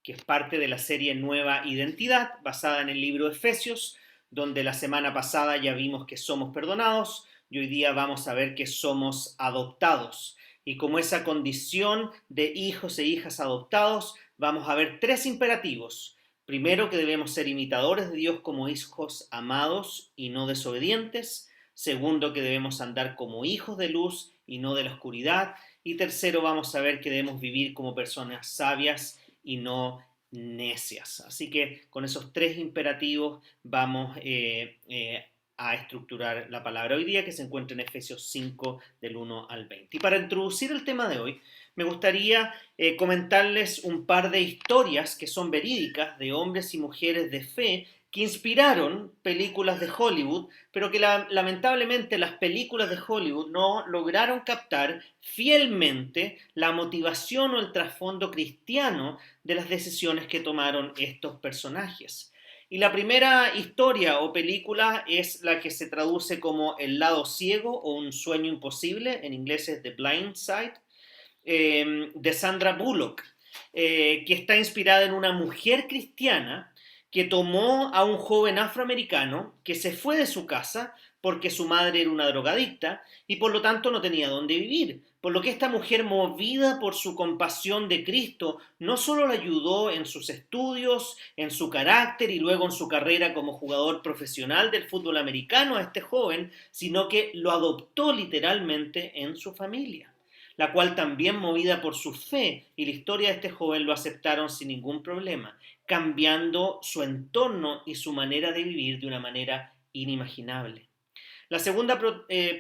que es parte de la serie Nueva Identidad, basada en el libro de Efesios, donde la semana pasada ya vimos que somos perdonados y hoy día vamos a ver que somos adoptados. Y como esa condición de hijos e hijas adoptados, vamos a ver tres imperativos. Primero, que debemos ser imitadores de Dios como hijos amados y no desobedientes. Segundo, que debemos andar como hijos de luz y no de la oscuridad. Y tercero, vamos a ver que debemos vivir como personas sabias y no necias. Así que con esos tres imperativos vamos a estructurar la palabra hoy día, que se encuentra en Efesios 5 del 1 al 20. Y para introducir el tema de hoy, me gustaría comentarles un par de historias que son verídicas de hombres y mujeres de fe que inspiraron películas de Hollywood, pero que lamentablemente las películas de Hollywood no lograron captar fielmente la motivación o el trasfondo cristiano de las decisiones que tomaron estos personajes. Y la primera historia o película es la que se traduce como El lado ciego o Un sueño imposible, en inglés es The Blind Side, de Sandra Bullock, que está inspirada en una mujer cristiana que tomó a un joven afroamericano que se fue de su casa porque su madre era una drogadicta y por lo tanto no tenía dónde vivir. Por lo que esta mujer, movida por su compasión de Cristo, no solo le ayudó en sus estudios, en su carácter y luego en su carrera como jugador profesional del fútbol americano a este joven, sino que lo adoptó literalmente en su familia, la cual también, movida por su fe y la historia de este joven, lo aceptaron sin ningún problema, cambiando su entorno y su manera de vivir de una manera inimaginable. La segunda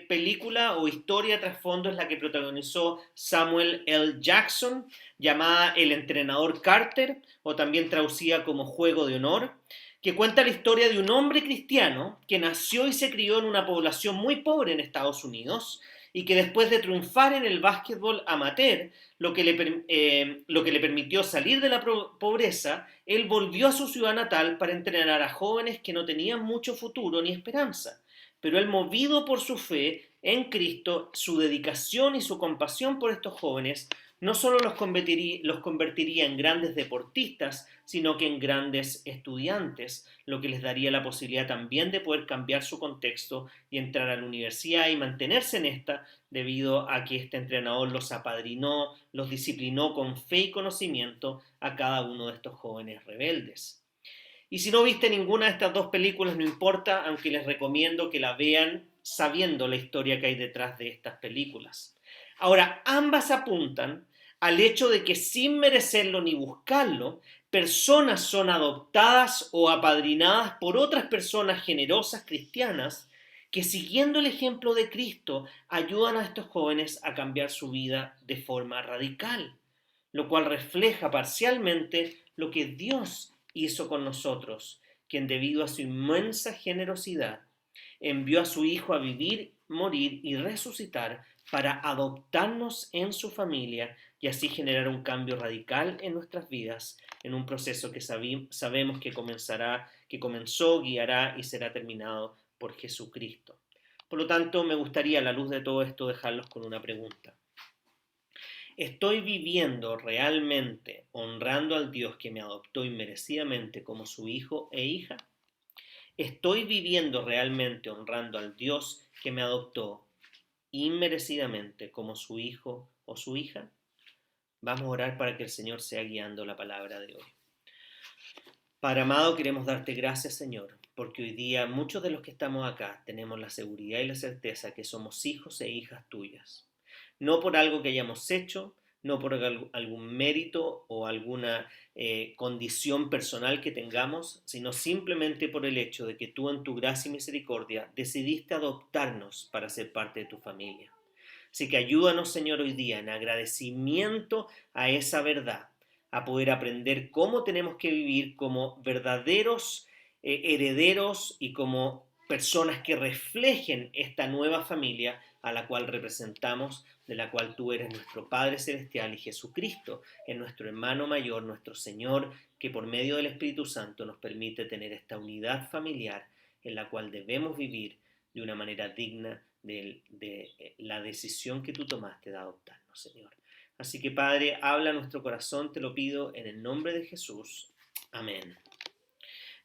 película o historia trasfondo es la que protagonizó Samuel L. Jackson, llamada El entrenador Carter, o también traducida como Juego de Honor, que cuenta la historia de un hombre cristiano que nació y se crió en una población muy pobre en Estados Unidos y que después de triunfar en el básquetbol amateur, lo que le permitió salir de la pobreza, él volvió a su ciudad natal para entrenar a jóvenes que no tenían mucho futuro ni esperanza. Pero él, movido por su fe en Cristo, su dedicación y su compasión por estos jóvenes, no solo los convertiría en grandes deportistas, sino que en grandes estudiantes, lo que les daría la posibilidad también de poder cambiar su contexto y entrar a la universidad y mantenerse en esta, debido a que este entrenador los apadrinó, los disciplinó con fe y conocimiento a cada uno de estos jóvenes rebeldes. Y si no viste ninguna de estas dos películas, no importa, aunque les recomiendo que la vean sabiendo la historia que hay detrás de estas películas. Ahora, ambas apuntan al hecho de que sin merecerlo ni buscarlo, personas son adoptadas o apadrinadas por otras personas generosas cristianas que, siguiendo el ejemplo de Cristo, ayudan a estos jóvenes a cambiar su vida de forma radical, lo cual refleja parcialmente lo que Dios hizo con nosotros, quien, debido a su inmensa generosidad, envió a su Hijo a vivir, morir y resucitar para adoptarnos en su familia y así generar un cambio radical en nuestras vidas, en un proceso que sabemos que comenzó, guiará y será terminado por Jesucristo. Por lo tanto, me gustaría, a la luz de todo esto, dejarlos con una pregunta. ¿Estoy viviendo realmente honrando al Dios que me adoptó inmerecidamente como su hijo e hija? ¿Estoy viviendo realmente honrando al Dios que me adoptó inmerecidamente como su hijo o su hija? Vamos a orar para que el Señor sea guiando la palabra de hoy. Padre amado, queremos darte gracias, Señor, porque hoy día muchos de los que estamos acá tenemos la seguridad y la certeza que somos hijos e hijas tuyas. No por algo que hayamos hecho, no por algún mérito o alguna condición personal que tengamos, sino simplemente por el hecho de que tú, en tu gracia y misericordia, decidiste adoptarnos para ser parte de tu familia. Así que ayúdanos, Señor, hoy día en agradecimiento a esa verdad, a poder aprender cómo tenemos que vivir como verdaderos herederos y como personas que reflejen esta nueva familia a la cual representamos, de la cual tú eres nuestro Padre Celestial y Jesucristo es nuestro hermano mayor, nuestro Señor, que por medio del Espíritu Santo nos permite tener esta unidad familiar en la cual debemos vivir de una manera digna de la decisión que tú tomaste de adoptarnos, Señor. Así que Padre, habla a nuestro corazón, te lo pido en el nombre de Jesús. Amén.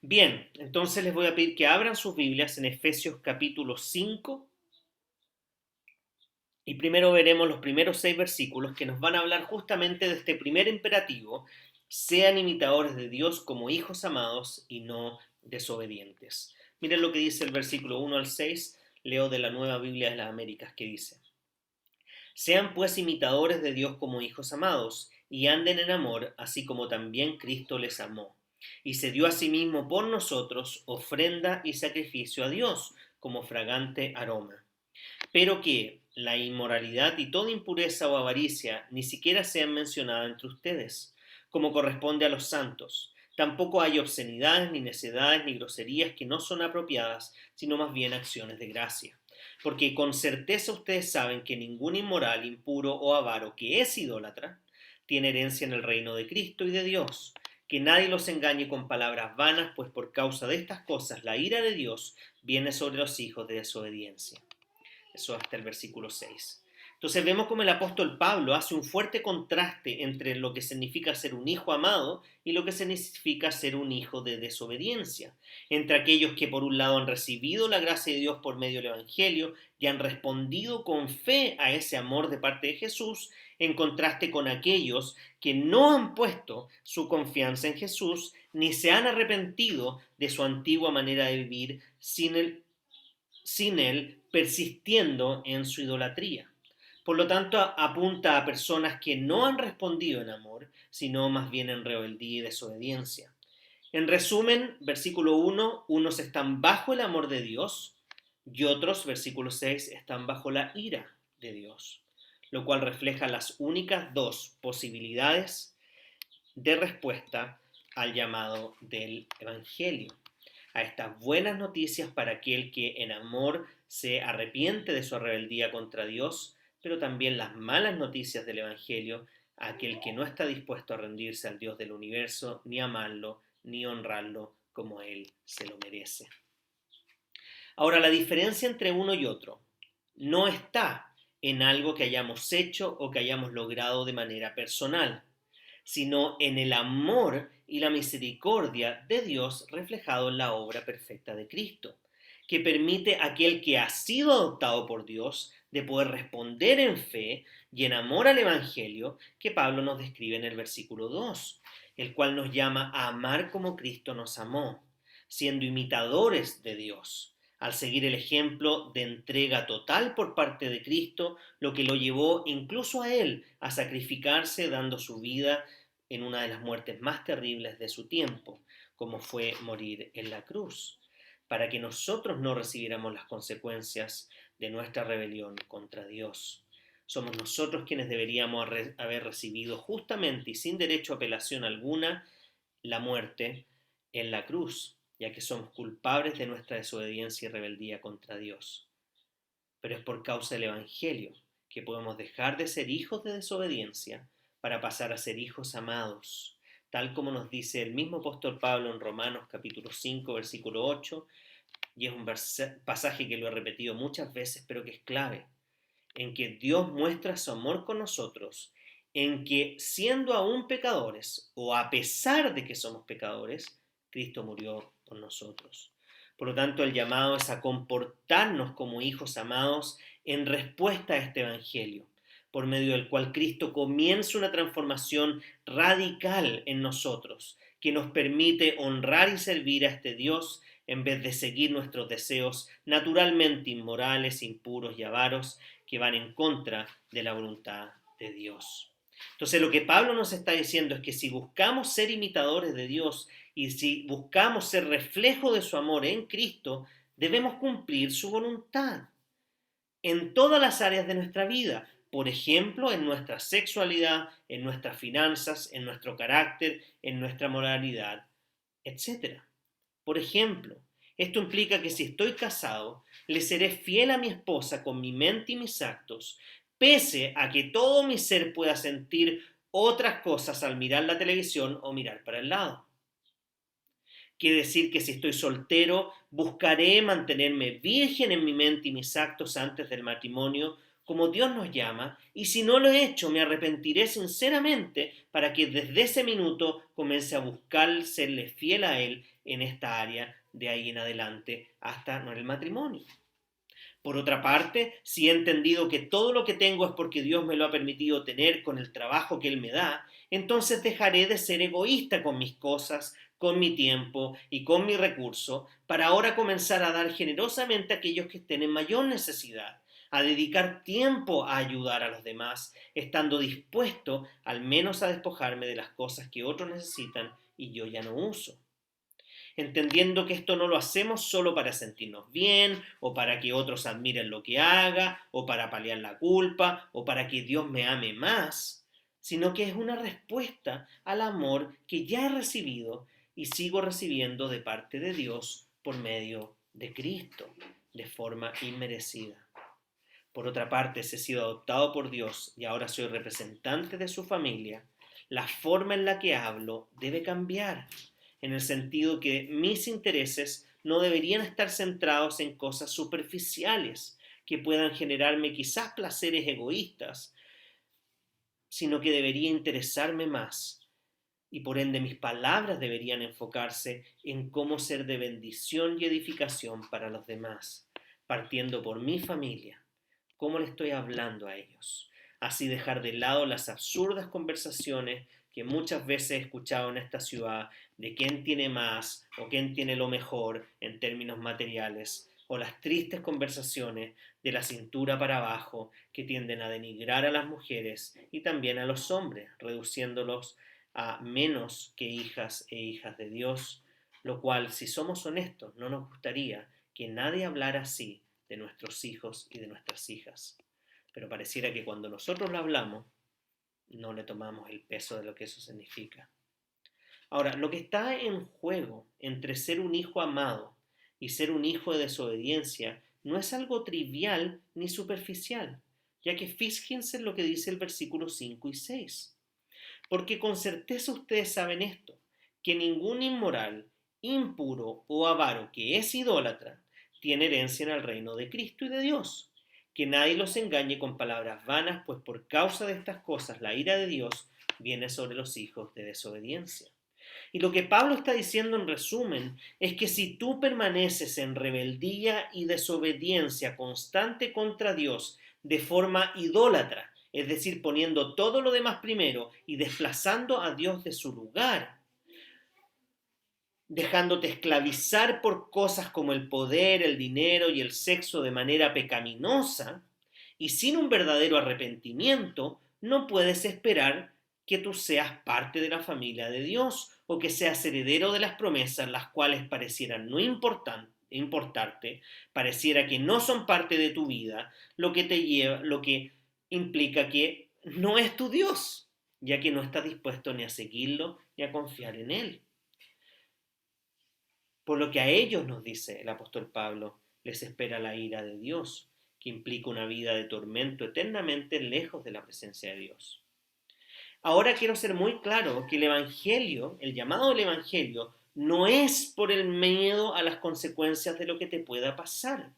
Bien, entonces les voy a pedir que abran sus Biblias en Efesios capítulo 5 y primero veremos los primeros 6 versículos que nos van a hablar justamente de este primer imperativo: sean imitadores de Dios como hijos amados y no desobedientes. Miren lo que dice el versículo 1 al 6, leo de la Nueva Biblia de las Américas, que dice: sean pues imitadores de Dios como hijos amados, y anden en amor, así como también Cristo les amó, y se dio a sí mismo por nosotros ofrenda y sacrificio a Dios, como fragante aroma. Pero que la inmoralidad y toda impureza o avaricia ni siquiera sean mencionadas entre ustedes, como corresponde a los santos. Tampoco hay obscenidades, ni necedades, ni groserías que no son apropiadas, sino más bien acciones de gracia. Porque con certeza ustedes saben que ningún inmoral, impuro o avaro que es idólatra tiene herencia en el reino de Cristo y de Dios. Que nadie los engañe con palabras vanas, pues por causa de estas cosas la ira de Dios viene sobre los hijos de desobediencia. Eso hasta el versículo 6. Entonces vemos como el apóstol Pablo hace un fuerte contraste entre lo que significa ser un hijo amado y lo que significa ser un hijo de desobediencia, entre aquellos que por un lado han recibido la gracia de Dios por medio del Evangelio y han respondido con fe a ese amor de parte de Jesús, en contraste con aquellos que no han puesto su confianza en Jesús ni se han arrepentido de su antigua manera de vivir sin él, persistiendo en su idolatría. Por lo tanto, apunta a personas que no han respondido en amor, sino más bien en rebeldía y desobediencia. En resumen, versículo 1, unos están bajo el amor de Dios y otros, versículo 6, están bajo la ira de Dios, lo cual refleja las únicas dos posibilidades de respuesta al llamado del Evangelio, a estas buenas noticias para aquel que en amor se arrepiente de su rebeldía contra Dios, pero también las malas noticias del Evangelio a aquel que no está dispuesto a rendirse al Dios del universo, ni amarlo, ni honrarlo como Él se lo merece. Ahora, la diferencia entre uno y otro no está en algo que hayamos hecho o que hayamos logrado de manera personal, sino en el amor y la misericordia de Dios reflejado en la obra perfecta de Cristo, que permite a aquel que ha sido adoptado por Dios de poder responder en fe y en amor al Evangelio que Pablo nos describe en el versículo 2, el cual nos llama a amar como Cristo nos amó, siendo imitadores de Dios, al seguir el ejemplo de entrega total por parte de Cristo, lo que lo llevó incluso a él a sacrificarse dando su vida en una de las muertes más terribles de su tiempo, como fue morir en la cruz, para que nosotros no recibiéramos las consecuencias de nuestra rebelión contra Dios. Somos nosotros quienes deberíamos haber recibido justamente y sin derecho a apelación alguna la muerte en la cruz, ya que somos culpables de nuestra desobediencia y rebeldía contra Dios. Pero es por causa del Evangelio que podemos dejar de ser hijos de desobediencia para pasar a ser hijos amados, tal como nos dice el mismo apóstol Pablo en Romanos capítulo 5, versículo 8, y es un pasaje que lo he repetido muchas veces, pero que es clave, en que Dios muestra su amor con nosotros, en que siendo aún pecadores, o a pesar de que somos pecadores, Cristo murió por nosotros. Por lo tanto, el llamado es a comportarnos como hijos amados en respuesta a este Evangelio, por medio del cual Cristo comienza una transformación radical en nosotros, que nos permite honrar y servir a este Dios en vez de seguir nuestros deseos naturalmente inmorales, impuros y avaros, que van en contra de la voluntad de Dios. Entonces lo que Pablo nos está diciendo es que si buscamos ser imitadores de Dios y si buscamos ser reflejo de su amor en Cristo, debemos cumplir su voluntad en todas las áreas de nuestra vida. Por ejemplo, en nuestra sexualidad, en nuestras finanzas, en nuestro carácter, en nuestra moralidad, etc. Por ejemplo, esto implica que si estoy casado, le seré fiel a mi esposa con mi mente y mis actos, pese a que todo mi ser pueda sentir otras cosas al mirar la televisión o mirar para el lado. Quiere decir que si estoy soltero, buscaré mantenerme virgen en mi mente y mis actos antes del matrimonio, como Dios nos llama, y si no lo he hecho, me arrepentiré sinceramente para que desde ese minuto comience a buscar serle fiel a Él en esta área de ahí en adelante hasta no el matrimonio. Por otra parte, si he entendido que todo lo que tengo es porque Dios me lo ha permitido tener con el trabajo que Él me da, entonces dejaré de ser egoísta con mis cosas, con mi tiempo y con mi recurso, para ahora comenzar a dar generosamente a aquellos que estén en mayor necesidad, a dedicar tiempo a ayudar a los demás, estando dispuesto al menos a despojarme de las cosas que otros necesitan y yo ya no uso, entendiendo que esto no lo hacemos solo para sentirnos bien, o para que otros admiren lo que haga, o para paliar la culpa, o para que Dios me ame más, sino que es una respuesta al amor que ya he recibido y sigo recibiendo de parte de Dios por medio de Cristo, de forma inmerecida. Por otra parte, si he sido adoptado por Dios y ahora soy representante de su familia, la forma en la que hablo debe cambiar, en el sentido que mis intereses no deberían estar centrados en cosas superficiales que puedan generarme quizás placeres egoístas, sino que debería interesarme más y por ende mis palabras deberían enfocarse en cómo ser de bendición y edificación para los demás, partiendo por mi familia, cómo le estoy hablando a ellos. Así dejar de lado las absurdas conversaciones que muchas veces he escuchado en esta ciudad de quién tiene más o quién tiene lo mejor en términos materiales, o las tristes conversaciones de la cintura para abajo que tienden a denigrar a las mujeres y también a los hombres, reduciéndolos a menos que hijas e hijas de Dios, lo cual, si somos honestos, no nos gustaría que nadie hablara así de nuestros hijos y de nuestras hijas. Pero pareciera que cuando nosotros lo hablamos, no le tomamos el peso de lo que eso significa. Ahora, lo que está en juego entre ser un hijo amado y ser un hijo de desobediencia no es algo trivial ni superficial, ya que fíjense en lo que dice el versículo 5 y 6. Porque con certeza ustedes saben esto, que ningún inmoral, impuro o avaro que es idólatra tiene herencia en el reino de Cristo y de Dios. Que nadie los engañe con palabras vanas, pues por causa de estas cosas la ira de Dios viene sobre los hijos de desobediencia. Y lo que Pablo está diciendo en resumen es que si tú permaneces en rebeldía y desobediencia constante contra Dios de forma idólatra, es decir, poniendo todo lo demás primero y desplazando a Dios de su lugar, dejándote esclavizar por cosas como el poder, el dinero y el sexo de manera pecaminosa, y sin un verdadero arrepentimiento, no puedes esperar que tú seas parte de la familia de Dios o que seas heredero de las promesas, las cuales parecieran no importarte, pareciera que no son parte de tu vida, lo que implica que no es tu Dios, ya que no estás dispuesto ni a seguirlo ni a confiar en Él. Por lo que a ellos, nos dice el apóstol Pablo, les espera la ira de Dios, que implica una vida de tormento eternamente lejos de la presencia de Dios. Ahora quiero ser muy claro que el Evangelio, el llamado del Evangelio, no es por el miedo a las consecuencias de lo que te pueda pasar,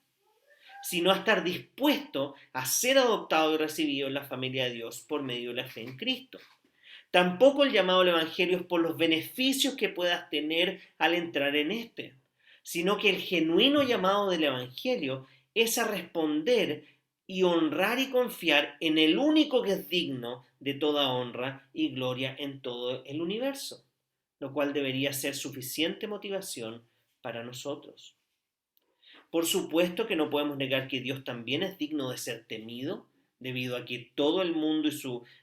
sino a estar dispuesto a ser adoptado y recibido en la familia de Dios por medio de la fe en Cristo. Tampoco el llamado al Evangelio es por los beneficios que puedas tener al entrar en este, sino que el genuino llamado del Evangelio es a responder y honrar y confiar en el único que es digno de toda honra y gloria en todo el universo, lo cual debería ser suficiente motivación para nosotros. Por supuesto que no podemos negar que Dios también es digno de ser temido, debido a que todo el mundo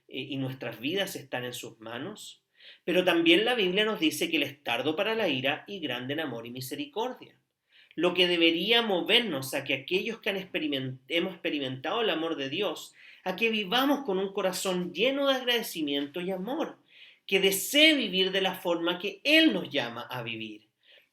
y nuestras vidas están en sus manos. Pero también la Biblia nos dice que Él es tardo para la ira y grande en amor y misericordia. Lo que debería movernos a que aquellos que hemos experimentado el amor de Dios, a que vivamos con un corazón lleno de agradecimiento y amor, que desee vivir de la forma que Él nos llama a vivir,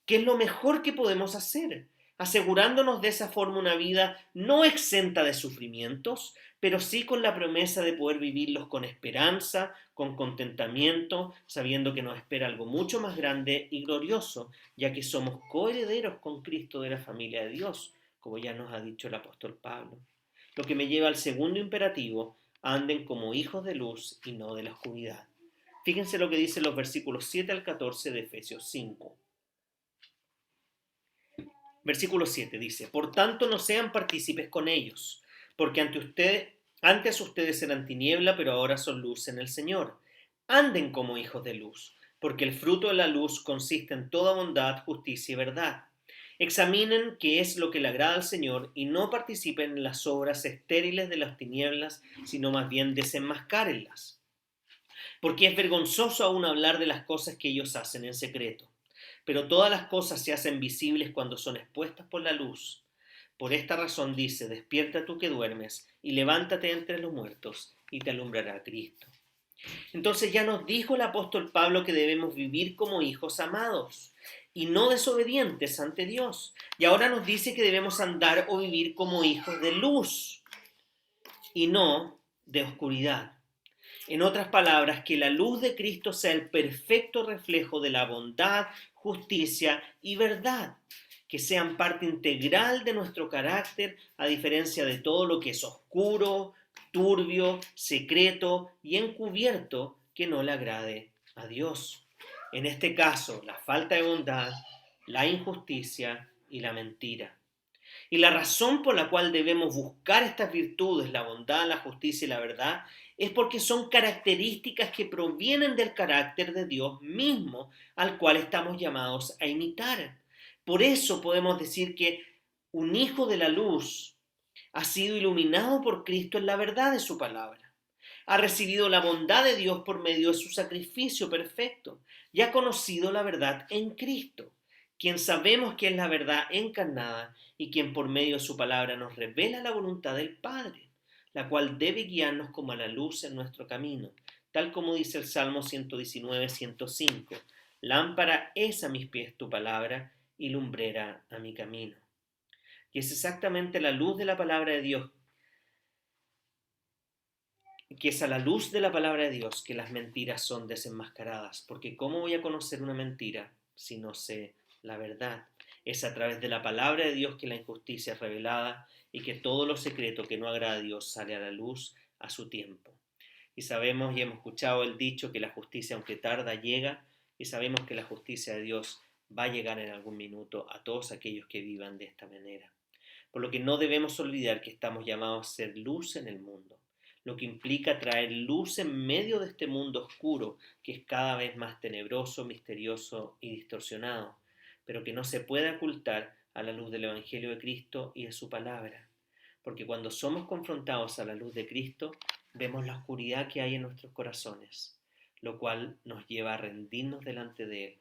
que es lo mejor que podemos hacer, asegurándonos de esa forma una vida no exenta de sufrimientos, pero sí con la promesa de poder vivirlos con esperanza, con contentamiento, sabiendo que nos espera algo mucho más grande y glorioso, ya que somos coherederos con Cristo de la familia de Dios, como ya nos ha dicho el apóstol Pablo. Lo que me lleva al segundo imperativo: anden como hijos de luz y no de la oscuridad. Fíjense lo que dicen los versículos 7 al 14 de Efesios 5. Versículo 7 dice: por tanto no sean partícipes con ellos, porque antes ustedes eran tiniebla, pero ahora son luz en el Señor. Anden como hijos de luz, porque el fruto de la luz consiste en toda bondad, justicia y verdad. Examinen qué es lo que le agrada al Señor y no participen en las obras estériles de las tinieblas, sino más bien desenmascárenlas. Porque es vergonzoso aún hablar de las cosas que ellos hacen en secreto. Pero todas las cosas se hacen visibles cuando son expuestas por la luz. Por esta razón dice: despierta tú que duermes, y levántate entre los muertos, y te alumbrará Cristo. Entonces ya nos dijo el apóstol Pablo que debemos vivir como hijos amados y no desobedientes ante Dios. Y ahora nos dice que debemos andar o vivir como hijos de luz y no de oscuridad. En otras palabras, que la luz de Cristo sea el perfecto reflejo de la bondad, justicia y verdad, que sean parte integral de nuestro carácter, a diferencia de todo lo que es oscuro, turbio, secreto y encubierto que no le agrade a Dios. En este caso, la falta de bondad, la injusticia y la mentira. Y la razón por la cual debemos buscar estas virtudes, la bondad, la justicia y la verdad, es porque son características que provienen del carácter de Dios mismo, al cual estamos llamados a imitar. Por eso podemos decir que un hijo de la luz ha sido iluminado por Cristo en la verdad de su palabra. Ha recibido la bondad de Dios por medio de su sacrificio perfecto y ha conocido la verdad en Cristo, quien sabemos que es la verdad encarnada y quien por medio de su palabra nos revela la voluntad del Padre, la cual debe guiarnos como a la luz en nuestro camino, tal como dice el Salmo 119:105. Lámpara es a mis pies tu palabra y lumbrera a mi camino. Y es exactamente la luz de la palabra de Dios, que es a la luz de la palabra de Dios que las mentiras son desenmascaradas, porque ¿cómo voy a conocer una mentira si no sé la verdad? Es a través de la palabra de Dios que la injusticia es revelada y que todo lo secreto que no agrada a Dios sale a la luz a su tiempo. Y sabemos y hemos escuchado el dicho que la justicia, aunque tarda, llega, y sabemos que la justicia de Dios va a llegar en algún minuto a todos aquellos que vivan de esta manera. Por lo que no debemos olvidar que estamos llamados a ser luz en el mundo, lo que implica traer luz en medio de este mundo oscuro que es cada vez más tenebroso, misterioso y distorsionado, pero que no se puede ocultar a la luz del Evangelio de Cristo y de su palabra. Porque cuando somos confrontados a la luz de Cristo, vemos la oscuridad que hay en nuestros corazones, lo cual nos lleva a rendirnos delante de Él,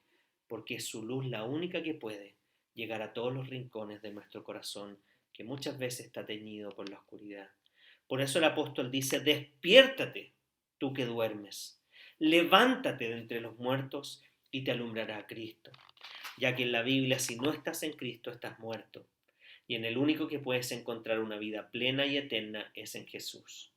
porque es su luz la única que puede llegar a todos los rincones de nuestro corazón, que muchas veces está teñido por la oscuridad. Por eso el apóstol dice: despiértate, tú que duermes, levántate de entre los muertos y te alumbrará Cristo. Ya que en la Biblia, si no estás en Cristo, estás muerto. Y en el único que puedes encontrar una vida plena y eterna es en Jesús.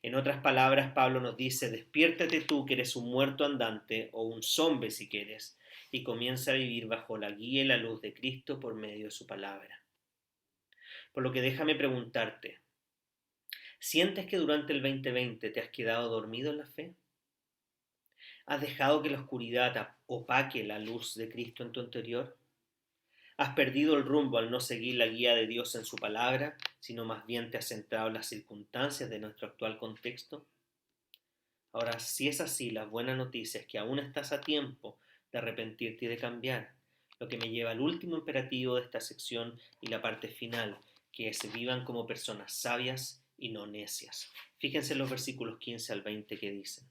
En otras palabras, Pablo nos dice: despiértate tú que eres un muerto andante o un zombie si quieres, y comienza a vivir bajo la guía y la luz de Cristo por medio de su palabra. Por lo que déjame preguntarte, ¿sientes que durante el 2020 te has quedado dormido en la fe? ¿Has dejado que la oscuridad opaque la luz de Cristo en tu interior? ¿Has perdido el rumbo al no seguir la guía de Dios en su palabra, sino más bien te has centrado en las circunstancias de nuestro actual contexto? Ahora, si es así, la buena noticia es que aún estás a tiempo de arrepentirte y de cambiar, lo que me lleva al último imperativo de esta sección y la parte final, que es: vivan como personas sabias y no necias. Fíjense en los versículos 15 al 20 que dicen: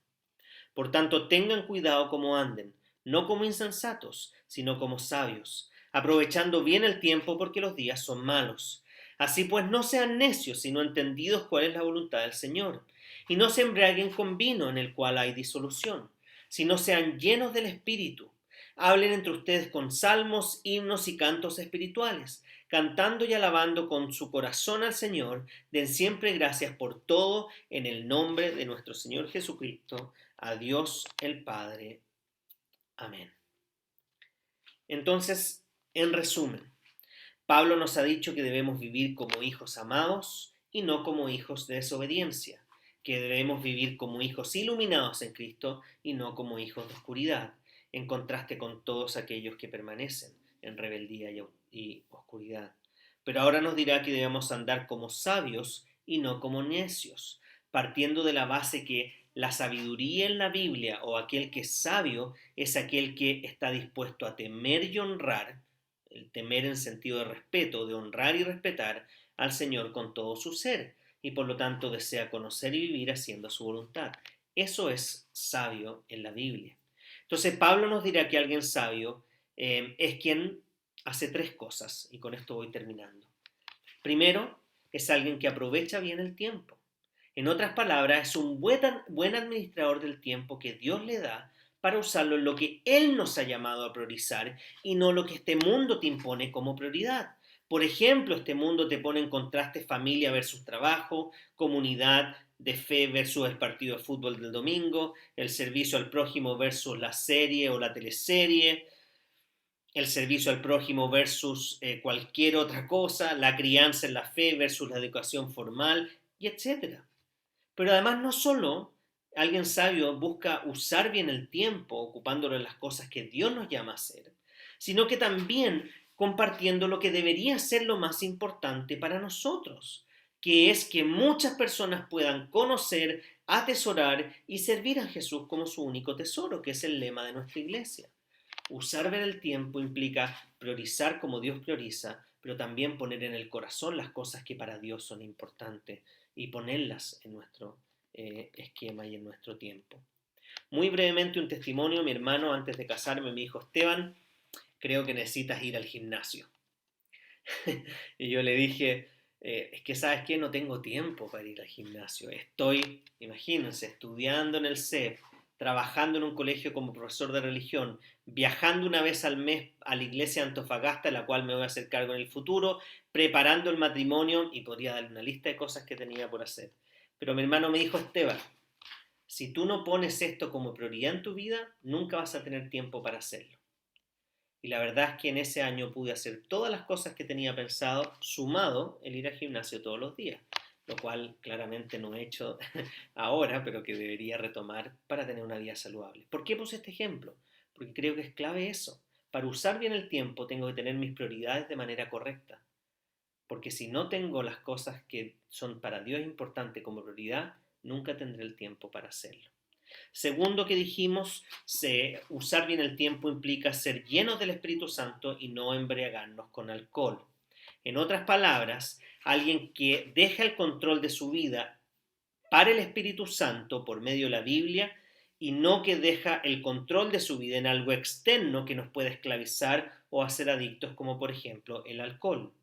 por tanto, tengan cuidado como anden, no como insensatos, sino como sabios, aprovechando bien el tiempo porque los días son malos. Así pues, no sean necios, sino entendidos cuál es la voluntad del Señor. Y no se embriaguen con vino en el cual hay disolución, sino sean llenos del Espíritu. Hablen entre ustedes con salmos, himnos y cantos espirituales, cantando y alabando con su corazón al Señor. Den siempre gracias por todo en el nombre de nuestro Señor Jesucristo, a Dios el Padre. Amén. Entonces, en resumen, Pablo nos ha dicho que debemos vivir como hijos amados y no como hijos de desobediencia, que debemos vivir como hijos iluminados en Cristo y no como hijos de oscuridad, en contraste con todos aquellos que permanecen en rebeldía y oscuridad. Pero ahora nos dirá que debemos andar como sabios y no como necios, partiendo de la base que la sabiduría en la Biblia o aquel que es sabio es aquel que está dispuesto a temer y honrar, el temer en sentido de respeto, de honrar y respetar al Señor con todo su ser, y por lo tanto desea conocer y vivir haciendo su voluntad. Eso es sabio en la Biblia. Entonces Pablo nos dirá que alguien sabio es quien hace tres cosas, y con esto voy terminando. Primero, es alguien que aprovecha bien el tiempo. En otras palabras, es un buen administrador del tiempo que Dios le da para usarlo en lo que Él nos ha llamado a priorizar y no lo que este mundo te impone como prioridad. Por ejemplo, este mundo te pone en contraste familia versus trabajo, comunidad de fe versus el partido de fútbol del domingo, el servicio al prójimo versus la serie o la teleserie, el servicio al prójimo versus cualquier otra cosa, la crianza en la fe versus la educación formal, y etcétera. Pero además no solo alguien sabio busca usar bien el tiempo ocupándolo en las cosas que Dios nos llama a hacer, sino que también compartiendo lo que debería ser lo más importante para nosotros, que es que muchas personas puedan conocer, atesorar y servir a Jesús como su único tesoro, que es el lema de nuestra iglesia. Usar bien el tiempo implica priorizar como Dios prioriza, pero también poner en el corazón las cosas que para Dios son importantes y ponerlas en nuestro esquema y en nuestro tiempo. Muy brevemente un testimonio, mi hermano antes de casarme me dijo, Esteban, creo que necesitas ir al gimnasio. Y yo le dije, es que sabes qué, no tengo tiempo para ir al gimnasio. Estoy, imagínense, estudiando en el CEP, trabajando en un colegio como profesor de religión, viajando una vez al mes a la iglesia de Antofagasta, la cual me voy a hacer cargo en el futuro, preparando el matrimonio y podría darle una lista de cosas que tenía por hacer. Pero mi hermano me dijo, Esteban, si tú no pones esto como prioridad en tu vida, nunca vas a tener tiempo para hacerlo. Y la verdad es que en ese año pude hacer todas las cosas que tenía pensado, sumado el ir al gimnasio todos los días, lo cual claramente no he hecho ahora, pero que debería retomar para tener una vida saludable. ¿Por qué puse este ejemplo? Porque creo que es clave eso. Para usar bien el tiempo tengo que tener mis prioridades de manera correcta. Porque si no tengo las cosas que son para Dios importantes como prioridad, nunca tendré el tiempo para hacerlo. Segundo que dijimos, usar bien el tiempo implica ser llenos del Espíritu Santo y no embriagarnos con alcohol. En otras palabras, alguien que deja el control de su vida para el Espíritu Santo por medio de la Biblia y no que deja el control de su vida en algo externo que nos puede esclavizar o hacer adictos como por ejemplo el alcohol.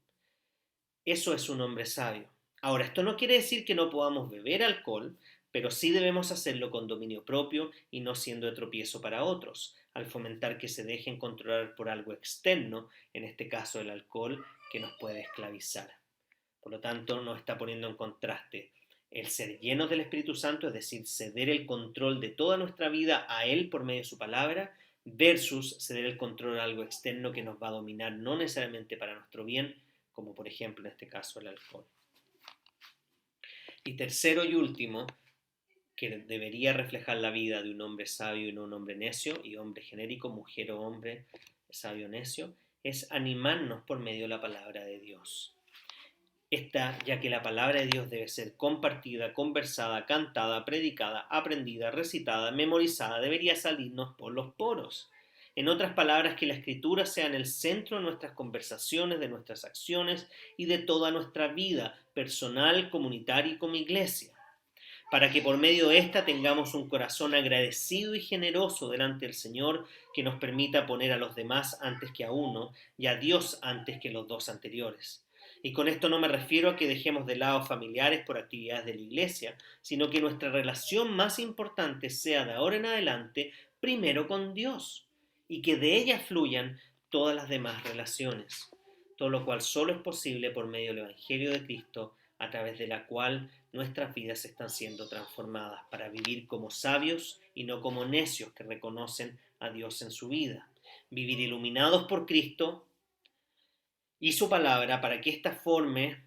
Eso es un hombre sabio. Ahora, esto no quiere decir que no podamos beber alcohol, pero sí debemos hacerlo con dominio propio y no siendo de tropiezo para otros, al fomentar que se dejen controlar por algo externo, en este caso el alcohol, que nos puede esclavizar. Por lo tanto, nos está poniendo en contraste el ser llenos del Espíritu Santo, es decir, ceder el control de toda nuestra vida a Él por medio de su palabra, versus ceder el control a algo externo que nos va a dominar no necesariamente para nuestro bien, como por ejemplo en este caso el alcohol. Y tercero y último, que debería reflejar la vida de un hombre sabio y no un hombre necio, y hombre genérico, mujer o hombre sabio o necio, es animarnos por medio de la palabra de Dios. Ya que la palabra de Dios debe ser compartida, conversada, cantada, predicada, aprendida, recitada, memorizada, debería salirnos por los poros. En otras palabras, que la escritura sea en el centro de nuestras conversaciones, de nuestras acciones y de toda nuestra vida personal, comunitaria y como iglesia, para que por medio de esta tengamos un corazón agradecido y generoso delante del Señor que nos permita poner a los demás antes que a uno y a Dios antes que los dos anteriores. Y con esto no me refiero a que dejemos de lado familiares por actividades de la iglesia, sino que nuestra relación más importante sea de ahora en adelante primero con Dios y que de ella fluyan todas las demás relaciones. Todo lo cual solo es posible por medio del Evangelio de Cristo, a través de la cual nuestras vidas están siendo transformadas para vivir como sabios y no como necios que reconocen a Dios en su vida. Vivir iluminados por Cristo y su palabra para que ésta forme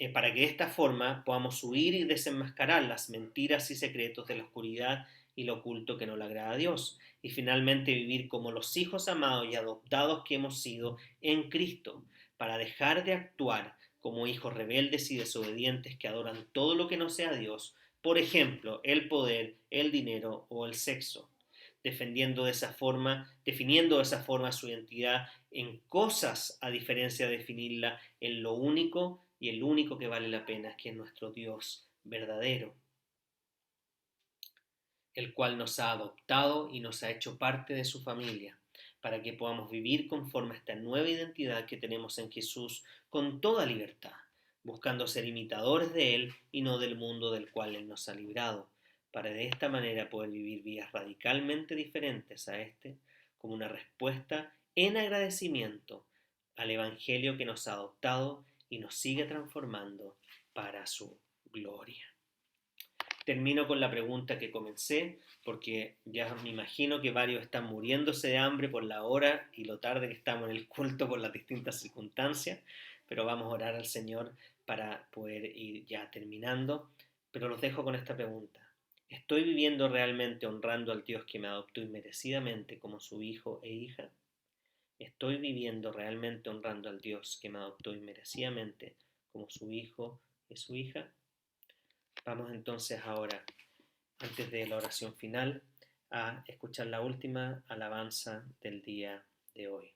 para que de esta forma podamos huir y desenmascarar las mentiras y secretos de la oscuridad y lo oculto que no le agrada a Dios, y finalmente vivir como los hijos amados y adoptados que hemos sido en Cristo, para dejar de actuar como hijos rebeldes y desobedientes que adoran todo lo que no sea Dios, por ejemplo, el poder, el dinero o el sexo, definiendo de esa forma su identidad en cosas a diferencia de definirla en lo único y el único que vale la pena, que es nuestro Dios verdadero, el cual nos ha adoptado y nos ha hecho parte de su familia, para que podamos vivir conforme a esta nueva identidad que tenemos en Jesús con toda libertad, buscando ser imitadores de Él y no del mundo del cual Él nos ha librado, para de esta manera poder vivir vidas radicalmente diferentes a este, como una respuesta en agradecimiento al Evangelio que nos ha adoptado y nos sigue transformando para su gloria. Termino con la pregunta que comencé, porque ya me imagino que varios están muriéndose de hambre por la hora y lo tarde que estamos en el culto por las distintas circunstancias, pero vamos a orar al Señor para poder ir ya terminando. Pero los dejo con esta pregunta. ¿Estoy viviendo realmente honrando al Dios que me adoptó inmerecidamente como su hijo e hija? ¿Estoy viviendo realmente honrando al Dios que me adoptó inmerecidamente como su hijo y su hija? Vamos entonces ahora, antes de la oración final, a escuchar la última alabanza del día de hoy.